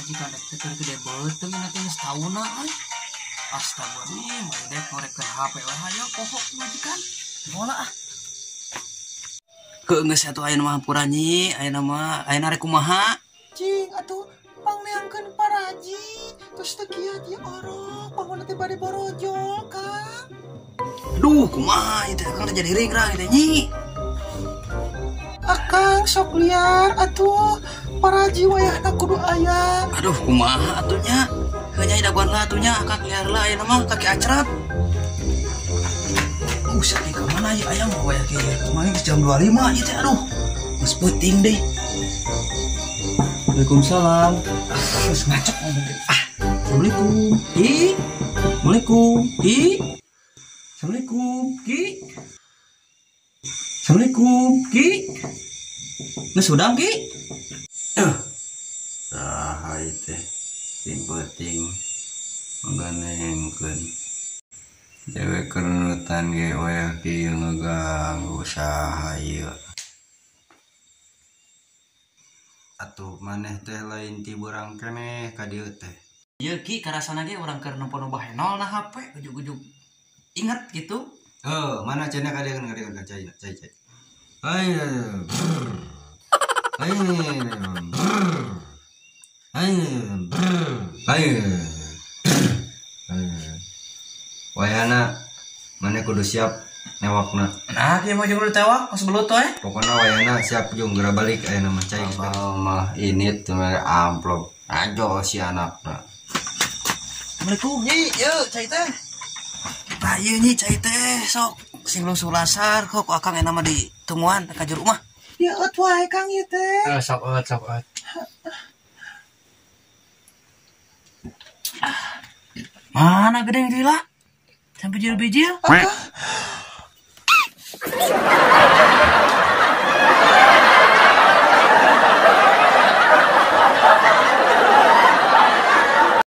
jika ada gede beuteuh nanti geus tauna euy. Astagfirullah, bae ngorekeun HP we hayo pohok majikan. Mola ah. Geus atuh ayeuna mah hampura nyi, ayeuna mah ayeuna rek kumaha? Cing atuh pangneangkeun paraji terus teu kieu ieu orok pangona teh bade borojol Kang. Duh, kumaha ieu teh Kang jadi ringrang teh nyi. Akang sok liar atuh paraji wayahna kudu aya. Aduh, kumaha atunya? Heunya daguan lah atunya akang liar lah ayeuna mah kaki acrat. Sakit ke mana ya ayam mau kayak kemarin jam 25 aja teh aduh mas puting deh. Waalaikumsalam. Terus ngacak ngomong deh. Assalamualaikum Ki. Assalamualaikum Ki. Assalamualaikum Ki. Assalamualaikum Ki. Nges udang Ki. Hai teh ting penting mengganengkeun cewek kerunutan ge wayah kieu ngeganggu usaha ieu. Atuh maneh teh lain ti beurang keneh ka dieu teh. Ieu Ki karasana ge urang keur nempo bahenol na HP ujug-ujug inget gitu. Mana cenah ka dieu ka cai. Hai. Hai. Hai. Wayana mana kudu siap newakna. Nah, kieu mah jeung tewak pas belut we. Pokona wayana siap jeung geura balik ayeuna mah cai. Mah ini teh amplop. Ajo si anakna. Assalamualaikum Nyi, yeuh cai teh. Tah ieu Nyi cai teh sok sing lungsur lasar kok akang enak mah ditungguan ka jero mah. Ya eut wae Kang ieu teh. Sok eut. Mana gedeng lila? Sampai bijil-bijil.